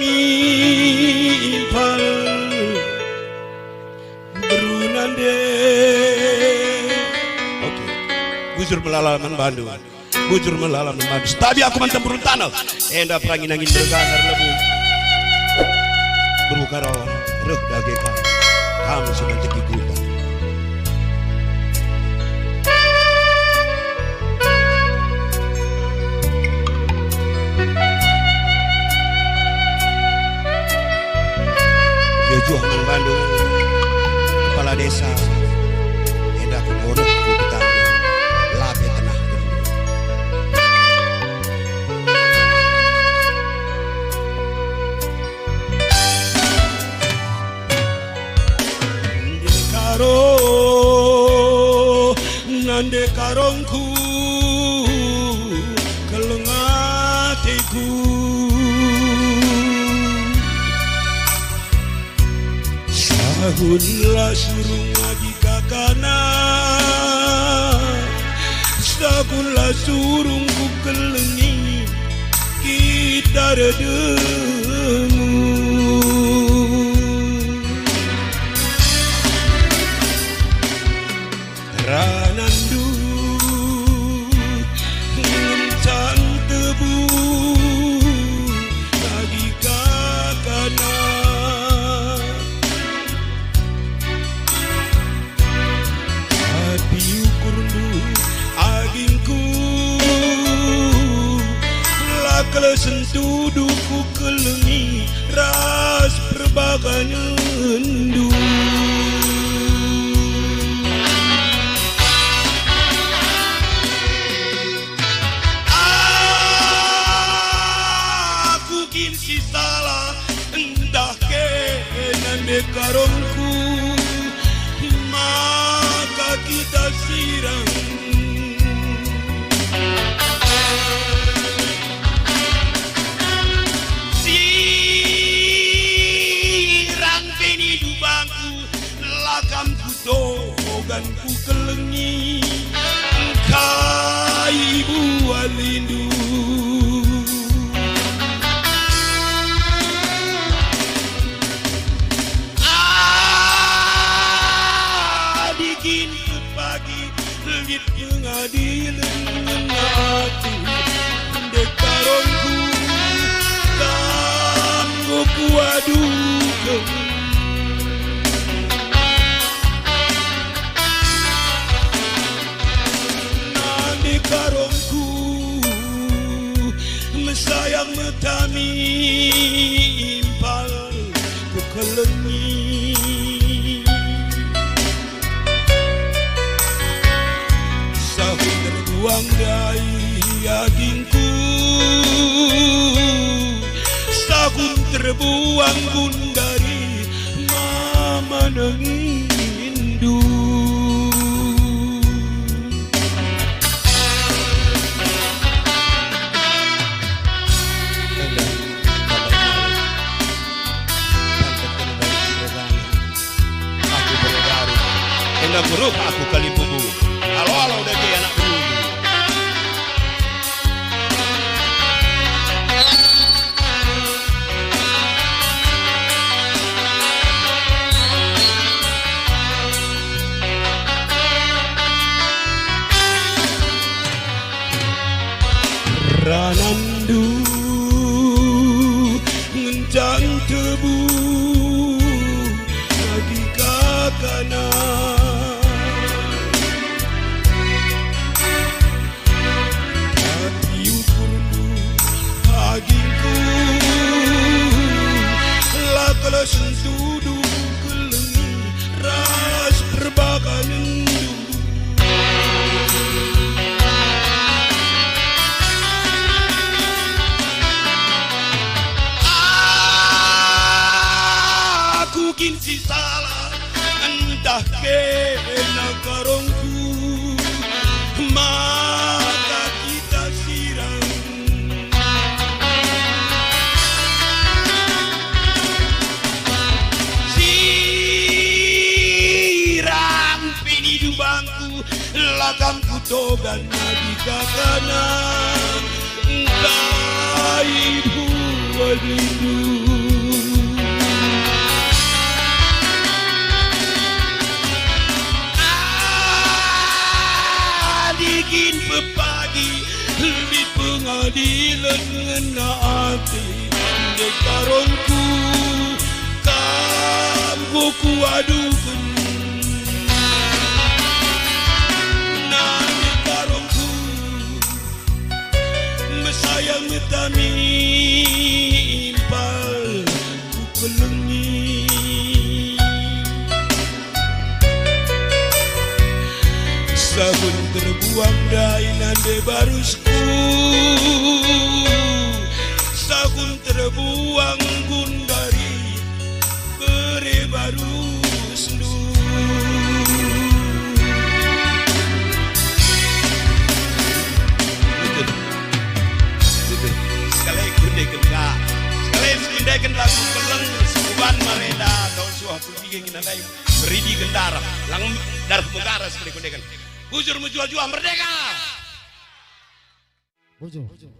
tami impal berunande. Oke, bujur melalaman Bandung, bujur melalaman Bandung. Tapi aku mantan burung tanah, enda perangin angin berganar lebu. Berukaro reh dagekan, kamu sudah ceki gula. Jojohan Bandung, kepala desa, hendak ngorek ku betanggung, labe tenah nande karongku, kelengatiku. Sahunlah surung lagi kakana, sahunlah surung ku kelengi, kita redemu. Ranandu ngencang tebu lagi kakana. Kalau sentuduku kelengi ras perbagan endu. Aku kinsi salah entah kenan dekarongku, maka kita sirang. Dogan ku kelengi kai buat lindu. Dikin pagi legit pengadilan hati dekarongku kamu kuaduh. Karongku mesayang metami impal ku kelengi. Sahun terbuang dari agingku, sahun terbuang pun dari mama nengindu. Hendak buruk aku kali bubu, alo udah kayak anak dulu. Ranandu ngencang tebu lagi kakana. Kalau sentuduh kelengi ras perbakan endu. Aku kinsi salah entah kena karongku, maka kita sirang. Lakam kutogan nadi kakana kai berlindu. Dingin pepagi lebih pengadilan ngenaati dekarongku kamgoku adukan na dekarongku mesayang metani impal ku pelengi sabun terbuang dainan de barusku sabun terbuang gundari bere barus nu sekali gunde genda sekali gunde genda ku keleng suban mareda tahun suatu bikin nandai meridi gendara lang darah negara sekali gunde genda Bujur menjual-jual merdeka. Bujur.